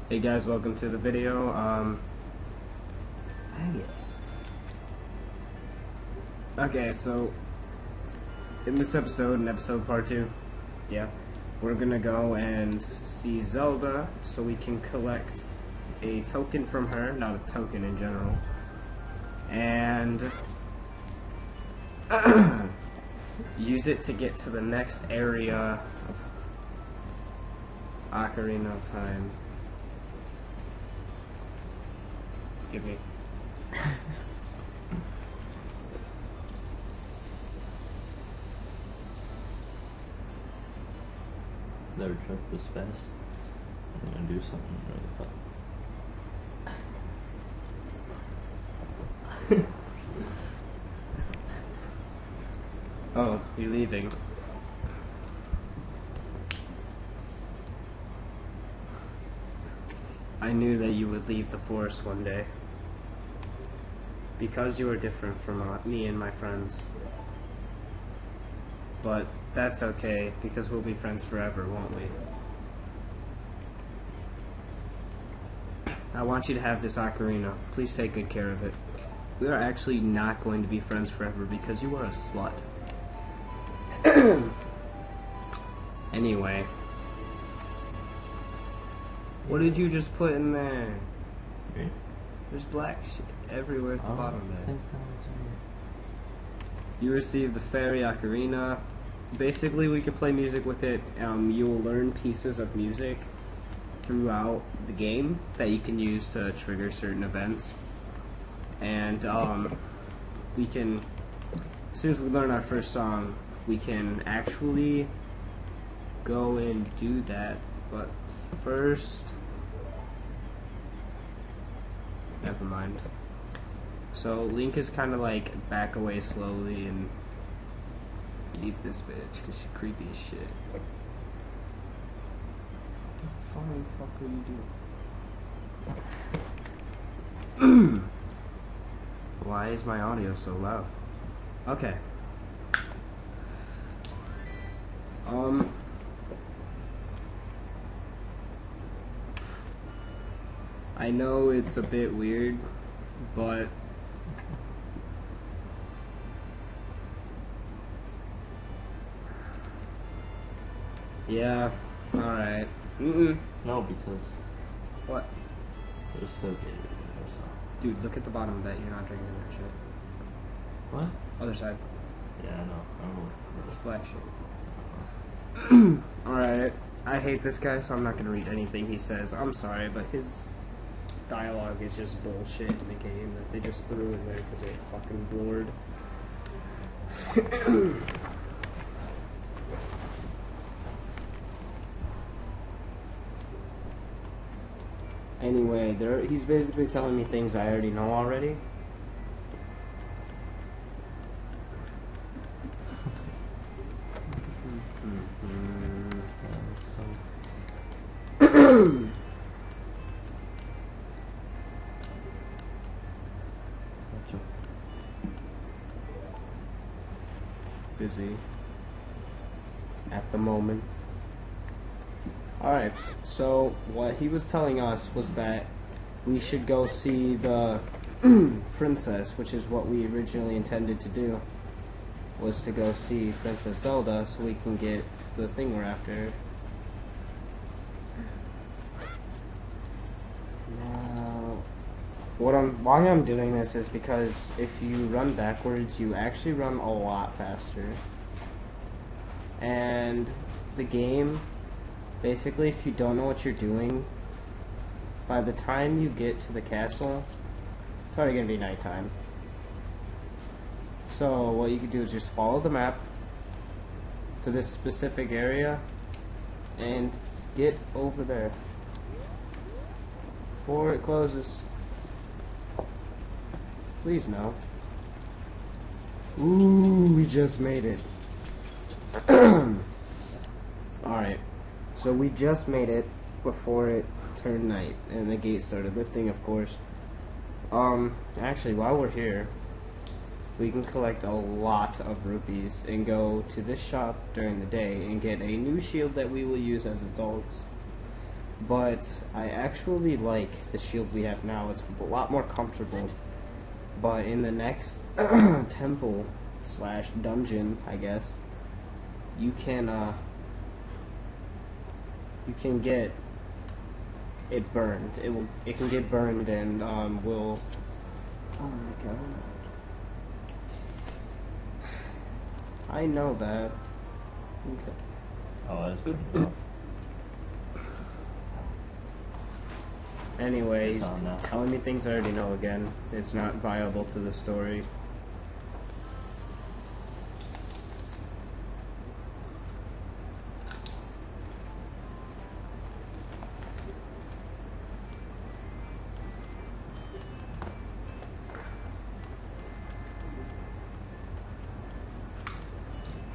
Hey guys, welcome to the video. Okay, so in this episode, in episode part 2, we're gonna go and see Zelda so we can collect a token from her, not a token in general, and use it to get to the next area of Ocarina of Time. Give me. Never jumped this fast. I'm gonna do something really fun. Oh, you're leaving. I knew that you would leave the forest one day. Because you are different from me and my friends. But that's okay, because we'll be friends forever, won't we? I want you to have this ocarina. Please take good care of it. We are actually not going to be friends forever because you are a slut. Anyway. What did you just put in there? Me? There's black shit everywhere at the bottom I there. think that was You receive the fairy ocarina. Basically, we can play music with it. You'll learn pieces of music throughout the game that you can use to trigger certain events. And we can, as soon as we learn our first song, we can actually go and do that. But first, never mind. So Link is kind of like back away slowly and eat this bitch because she's creepy as shit. What the flying fuck are you doing? Why is my audio so loud? Okay. I know it's a bit weird, but yeah, alright. No, because What? there's still gators in there, so. Dude, look at the bottom of that. You're not drinking that shit. What? Other side. Yeah, I know. There's black shit. Alright. I hate this guy, so I'm not gonna read anything he says. I'm sorry, but his dialogue is just bullshit in the game that they just threw in there because they're fucking bored. Anyway, he's basically telling me things I already know already. Busy at the moment. Alright, so what he was telling us was that we should go see the princess, which is what we originally intended to do, was to go see Princess Zelda so we can get the thing we're after. Now, why I'm doing this is because if you run backwards, you actually run a lot faster. And the game, basically, if you don't know what you're doing, by the time you get to the castle, it's already going to be nighttime. So what you can do is just follow the map to this specific area and get over there before it closes. Please no. Ooh, we just made it. Alright, so we just made it before it turned night and the gate started lifting, of course. Actually, while we're here, we can collect a lot of rupees and go to this shop during the day and get a new shield that we will use as adults. but I actually like the shield we have now. It's a lot more comfortable. But in the next temple slash dungeon, I guess, you can get it burned. It can get burned and will. Oh my god. I know that. Okay. Oh, that's good enough. Anyway, It's on now. telling me things I already know again. It's not viable to the story.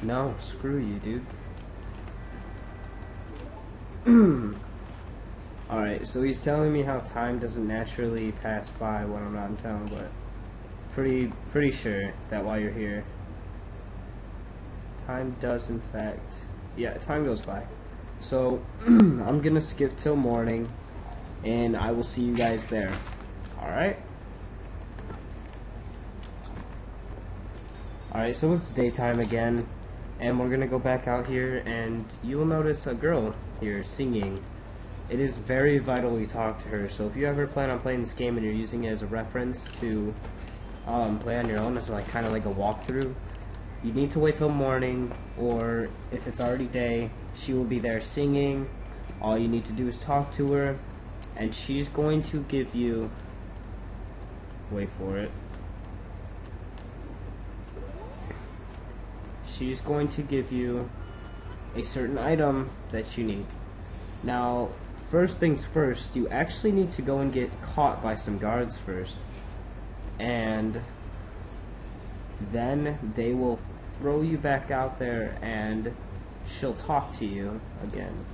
No, screw you, dude. Alright, so he's telling me how time doesn't naturally pass by when I'm not in town, but pretty sure that while you're here, time does in fact, yeah, time goes by. So, I'm gonna skip till morning, and I will see you guys there. Alright? Alright, so it's daytime again, and we're gonna go back out here, and you will notice a girl here singing. It is very vital we talk to her, so if you ever plan on playing this game and you're using it as a reference to play on your own, as like kind of like a walkthrough, you need to wait till morning, or if it's already day, she will be there singing. All you need to do is talk to her, and she's going to give you, wait for it, she's going to give you a certain item that you need. Now, first things first, you actually need to go and get caught by some guards first, and then they will throw you back out there and she'll talk to you again.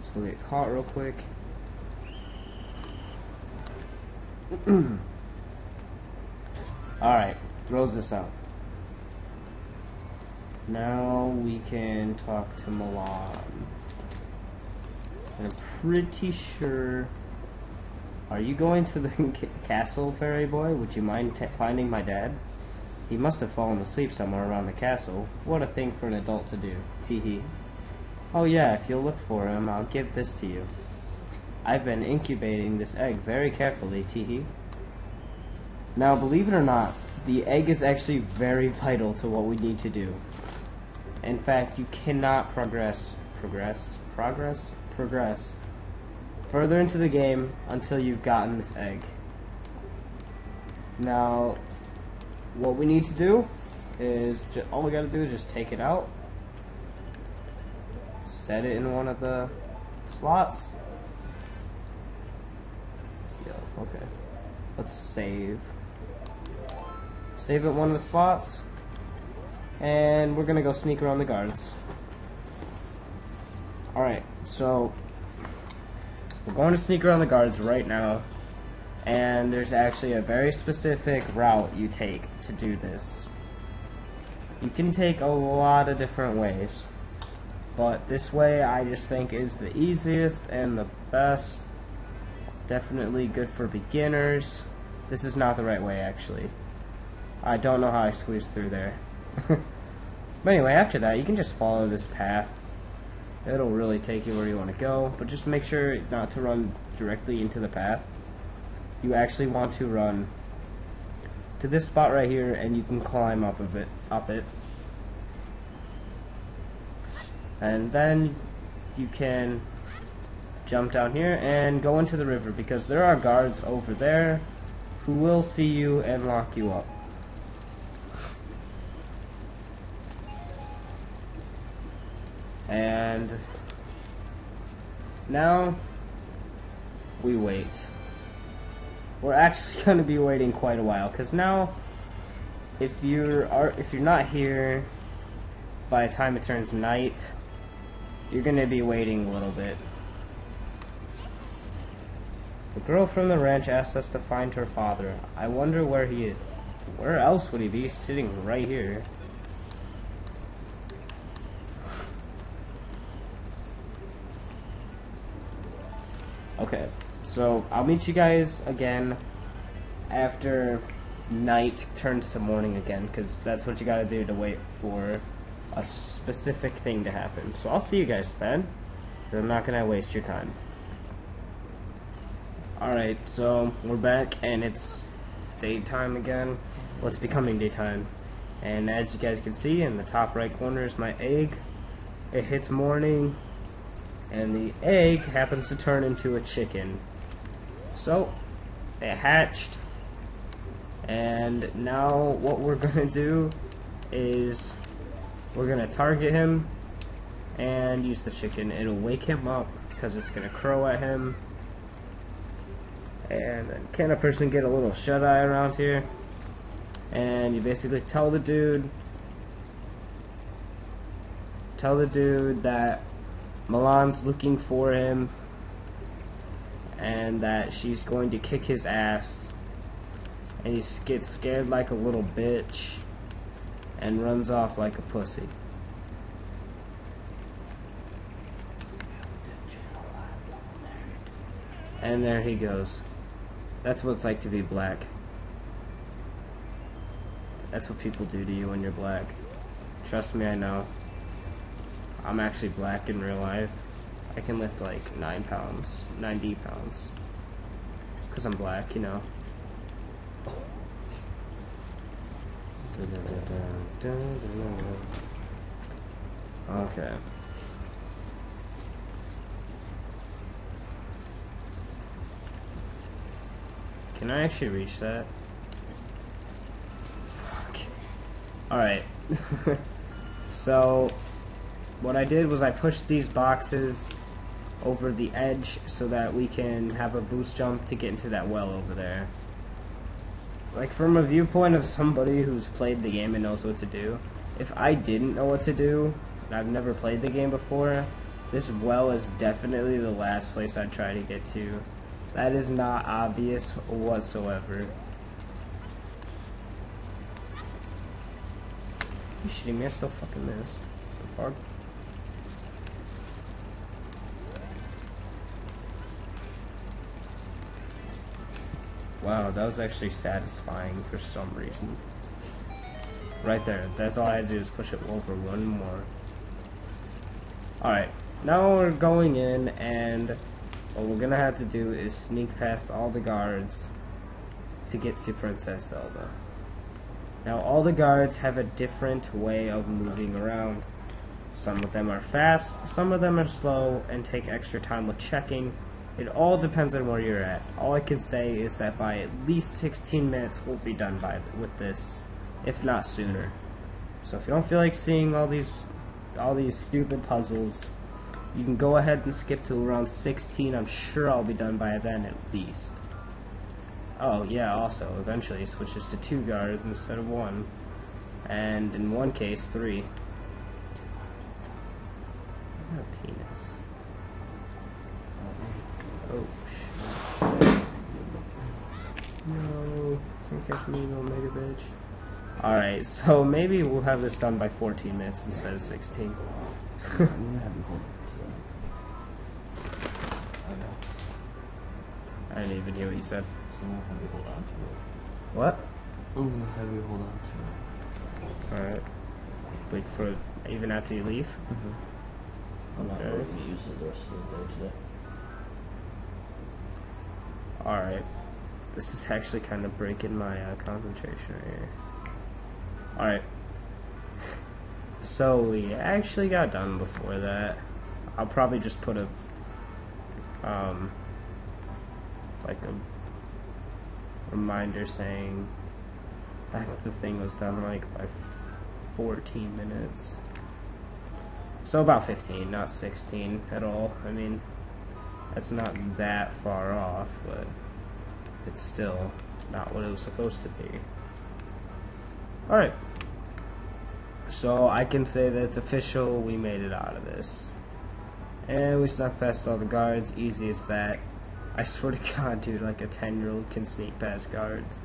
So we'll get caught real quick. Alright, throws this out. Now we can talk to Milan. And I'm pretty sure... Are you going to the castle, fairy boy? Would you mind finding my dad? He must have fallen asleep somewhere around the castle. What a thing for an adult to do. Teehee. Oh yeah, if you'll look for him, I'll give this to you. I've been incubating this egg very carefully, teehee. Now, believe it or not, the egg is actually very vital to what we need to do. In fact, you cannot progress further into the game until you've gotten this egg. Now, what we need to do is, all we gotta do is just take it out, set it in one of the slots. Okay. Let's save. Save it one of the slots, and we're gonna go sneak around the guards. Alright, so we're going to sneak around the guards right now, and there's actually a very specific route you take to do this. You can take a lot of different ways, but this way I just think is the easiest and the best. Definitely good for beginners. This is not the right way, actually. I don't know how I squeezed through there. But anyway, after that, you can just follow this path. It'll really take you where you want to go, but just make sure not to run directly into the path. You actually want to run to this spot right here, and you can climb up it. And then you can jump down here and go into the river, because there are guards over there who will see you and lock you up. And now we wait. We're actually going to be waiting quite a while, because now if you're not here by the time it turns night, you're going to be waiting a little bit. The girl from the ranch asked us to find her father. I wonder where he is. Where else would he be? Sitting right here. Okay, so I'll meet you guys again after night turns to morning again, because that's what you gotta do to wait for a specific thing to happen. So I'll see you guys then. I'm not gonna waste your time. Alright, so we're back and it's daytime again. Well, it's becoming daytime. And as you guys can see, in the top right corner is my egg. It hits morning, and the egg happens to turn into a chicken. So, it hatched, and now what we're gonna do is we're gonna target him and use the chicken. It'll wake him up because it's gonna crow at him. And then can a person get a little shut-eye around here? And you basically tell the dude that Milan's looking for him and that she's going to kick his ass, and he gets scared like a little bitch and runs off like a pussy. And there he goes. That's what it's like to be black. That's what people do to you when you're black. Trust me, I know. I'm actually black in real life. I can lift like 90 pounds. Because I'm black, you know. Okay. Can I actually reach that? Fuck. Alright. So, what I did was I pushed these boxes over the edge so that we can have a boost jump to get into that well over there. Like, from a viewpoint of somebody who's played the game and knows what to do, if I didn't know what to do, and I've never played the game before, this well is definitely the last place I'd try to get to. That is not obvious whatsoever. You shitting me? I still fucking missed. The fuck? Wow, that was actually satisfying for some reason. Right there. That's all I had to do is push it over one more. Alright. Now we're going in, and what we're gonna have to do is sneak past all the guards to get to Princess Zelda. Now, all the guards have a different way of moving around. Some of them are fast, some of them are slow, and take extra time with checking. It all depends on where you're at. All I can say is that by at least 16 minutes, we'll be done with this, if not sooner. So if you don't feel like seeing all these stupid puzzles, you can go ahead and skip to around 16. I'm sure I'll be done by then at least. Oh yeah, also, eventually it switches to 2 guards instead of 1. And in one case, 3. Not a penis. Oh shit. No, can't catch me, no mega bitch. Alright, so maybe we'll have this done by 14 minutes instead of 16. I didn't even hear what you said. Have you hold on to it? What? Have you hold on to it? Alright. Wait for it even after you leave? I'm not really going to use it the rest of the day today. Alright. This is actually kind of breaking my concentration right here. Alright. So we actually got done before that. I'll probably just put a like a reminder saying that the thing was done like by 14 minutes. So about 15, not 16 at all. I mean, that's not that far off, but it's still not what it was supposed to be. Alright. So I can say that it's official, we made it out of this. And we snuck past all the guards, easy as that. I swear to God, dude, like a 10-year-old can sneak past guards.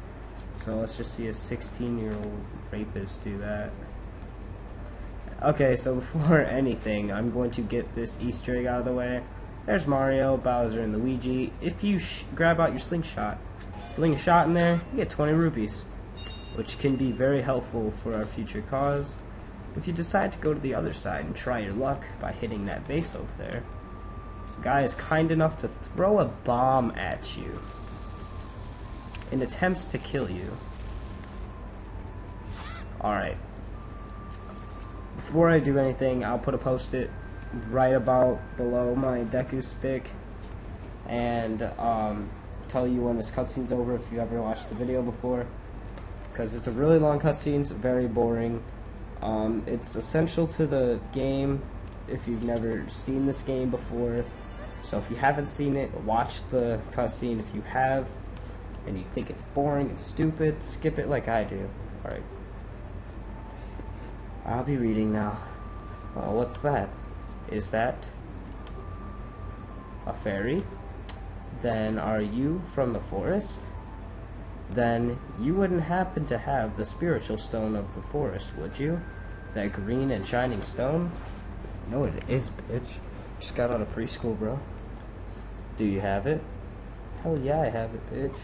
So let's just see a 16-year-old rapist do that. Okay, so before anything, I'm going to get this Easter egg out of the way. There's Mario, Bowser, and Luigi. If you grab out your slingshot, fling a shot in there, you get 20 rupees, which can be very helpful for our future cause. If you decide to go to the other side and try your luck by hitting that base over there, the guy is kind enough to throw a bomb at you in attempts to kill you. Alright. Before I do anything, I'll put a post-it right about below my Deku stick and tell you when this cutscene's over if you ever watched the video before, because it's a really long cutscene. It's very boring. It's essential to the game if you've never seen this game before. So if you haven't seen it, watch the cutscene. If you have and you think it's boring and stupid, skip it like I do. Alright. I'll be reading now. Oh, what's that? Is that a fairy? Then are you from the forest? Then you wouldn't happen to have the spiritual stone of the forest, would you? That green and shining stone? No, it is, bitch. Just got out of preschool, bro. Do you have it? Hell yeah, I have it, bitch.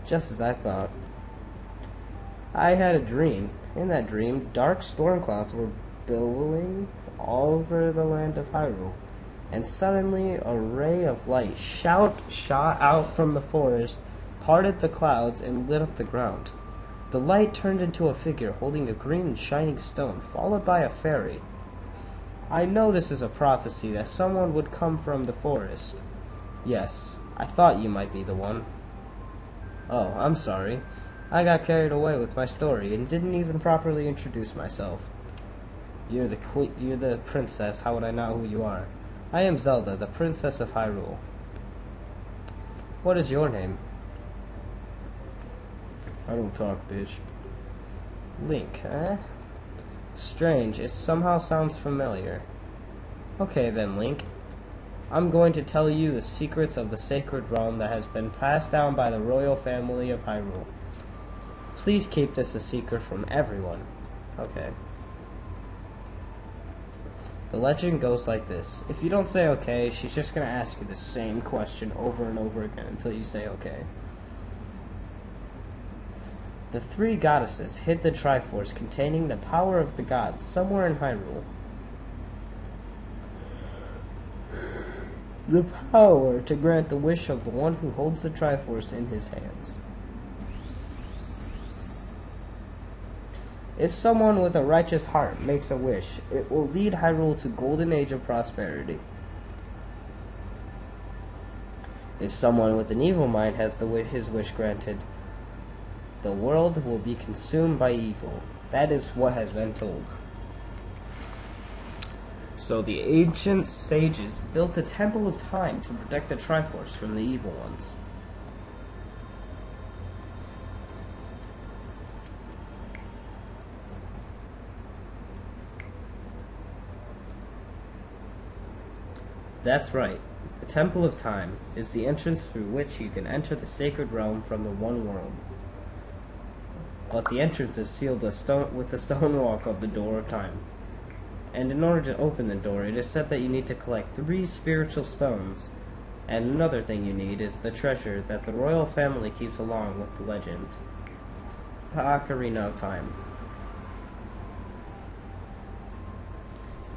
Just as I thought. I had a dream. In that dream, dark storm clouds were billowing all over the land of Hyrule, and suddenly a ray of light shot out from the forest, parted the clouds, and lit up the ground. The light turned into a figure holding a green and shining stone, followed by a fairy. I know this is a prophecy that someone would come from the forest. Yes, I thought you might be the one. Oh, I'm sorry. I got carried away with my story and didn't even properly introduce myself. You're the queen. You're the princess. How would I know who you are? I am Zelda, the princess of Hyrule. What is your name? I don't talk, bitch. Link, eh? Strange. It somehow sounds familiar. Okay then, Link. I'm going to tell you the secrets of the sacred realm that has been passed down by the royal family of Hyrule. Please keep this a secret from everyone. Okay. The legend goes like this. If you don't say okay, she's just going to ask you the same question over and over again until you say okay. The three goddesses hid the Triforce containing the power of the gods somewhere in Hyrule. The power to grant the wish of the one who holds the Triforce in his hands. If someone with a righteous heart makes a wish, it will lead Hyrule to golden age of prosperity. If someone with an evil mind has his wish granted, the world will be consumed by evil. That is what has been told. So the ancient sages built a temple of time to protect the Triforce from the evil ones. That's right. The Temple of Time is the entrance through which you can enter the sacred realm from the one world. But the entrance is sealed with the stone walk of the Door of Time. And in order to open the door, it is said that you need to collect 3 spiritual stones. And another thing you need is the treasure that the royal family keeps along with the legend. The Ocarina of Time.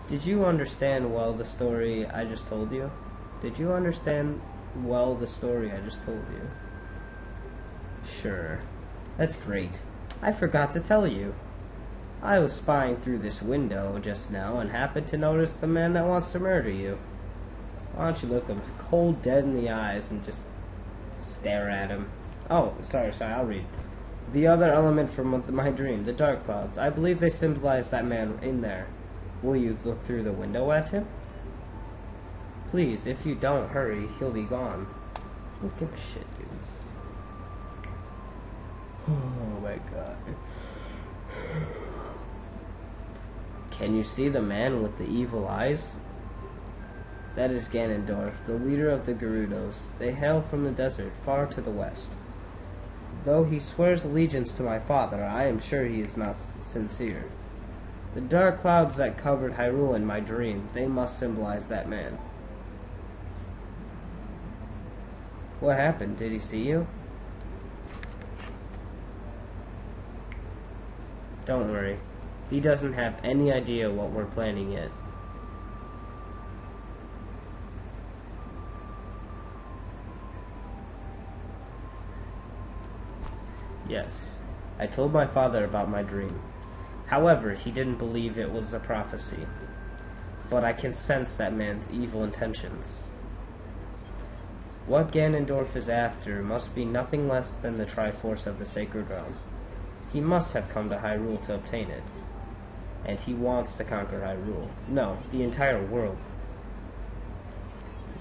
Did you understand well the story I just told you? Did you understand well the story I just told you? Sure. That's great. I forgot to tell you. I was spying through this window just now and happened to notice the man that wants to murder you. Why don't you look him cold dead in the eyes and just stare at him? Oh, sorry, I'll read. The other element from my dream, the dark clouds. I believe they symbolize that man in there. Will you look through the window at him? Please, if you don't hurry, he'll be gone. Don't give a shit, dude. Oh my god. Can you see the man with the evil eyes? That is Ganondorf, the leader of the Gerudos. They hail from the desert, far to the west. Though he swears allegiance to my father, I am sure he is not sincere. The dark clouds that covered Hyrule in my dream, they must symbolize that man. What happened? Did he see you? Don't worry. He doesn't have any idea what we're planning yet. Yes, I told my father about my dream. However, he didn't believe it was a prophecy. But I can sense that man's evil intentions. What Ganondorf is after must be nothing less than the Triforce of the Sacred Realm. He must have come to Hyrule to obtain it. And he wants to conquer Hyrule. No, the entire world.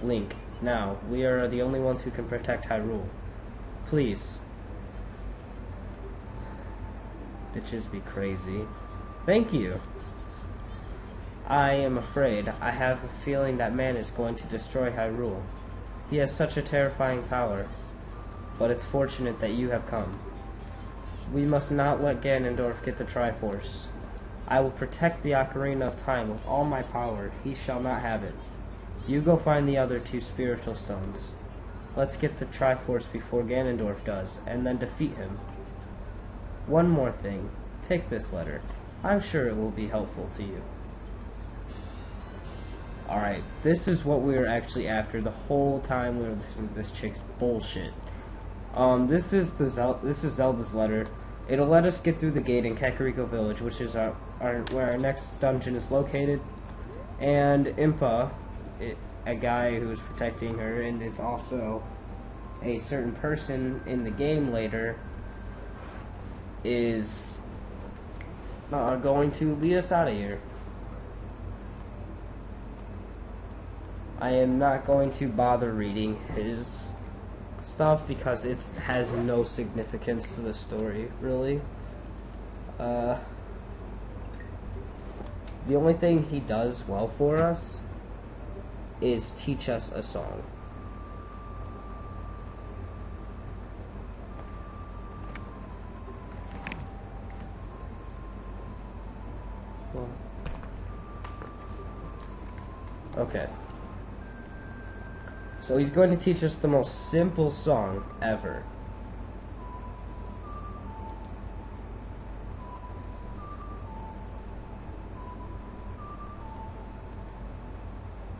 Link, now, we are the only ones who can protect Hyrule. Please. Bitches be crazy. Thank you. I am afraid. I have a feeling that man is going to destroy Hyrule. He has such a terrifying power. But it's fortunate that you have come. We must not let Ganondorf get the Triforce. I will protect the Ocarina of Time with all my power. He shall not have it. You go find the other 2 spiritual stones. Let's get the Triforce before Ganondorf does, and then defeat him. One more thing. Take this letter. I'm sure it will be helpful to you. Alright, this is what we were actually after the whole time we were listening to this chick's bullshit. This is Zelda's letter. It'll let us get through the gate in Kakariko Village, which is where our next dungeon is located. And Impa, a guy who's protecting her, and is also a certain person in the game later, is going to lead us out of here. I am not going to bother reading his stuff because it has no significance to the story, really. The only thing he does well for us is teach us a song. Well, okay. So he's going to teach us the most simple song ever.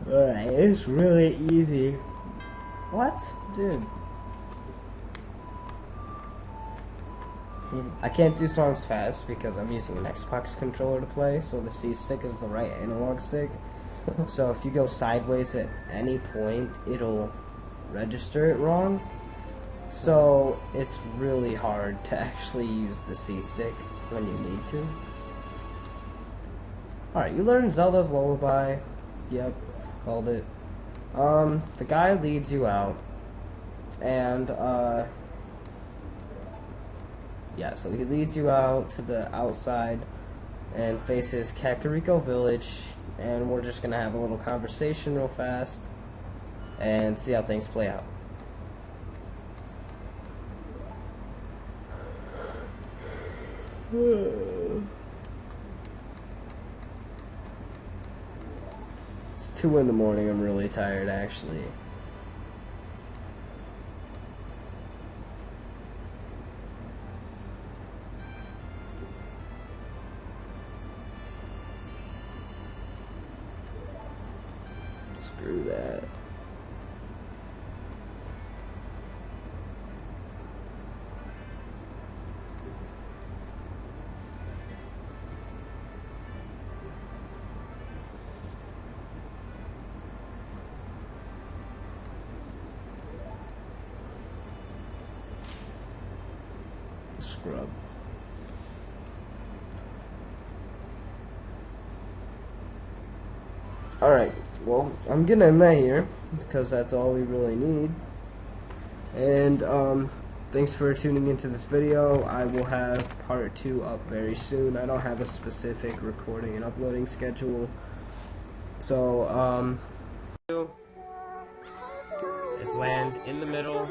Alright, it's really easy. What? Dude. I can't do songs fast because I'm using an Xbox controller to play, so the C stick is the right analog stick. So if you go sideways at any point, it'll register it wrong. So it's really hard to actually use the C stick when you need to. Alright, you learned Zelda's Lullaby. Yep, called it. The guy leads you out. And, yeah, so he leads you out to the outside and faces Kakariko Village. And we're just going to have a little conversation real fast and see how things play out. It's 2 in the morning. I'm really tired, actually. Screw that. Scrub. Alright, well, I'm gonna end that here, because that's all we really need. And, thanks for tuning into this video. I will have part 2 up very soon. I don't have a specific recording and uploading schedule. So, is land in the middle.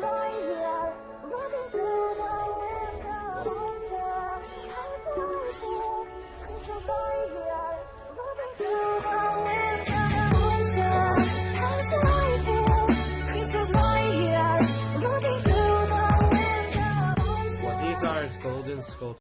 Charizard's golden skull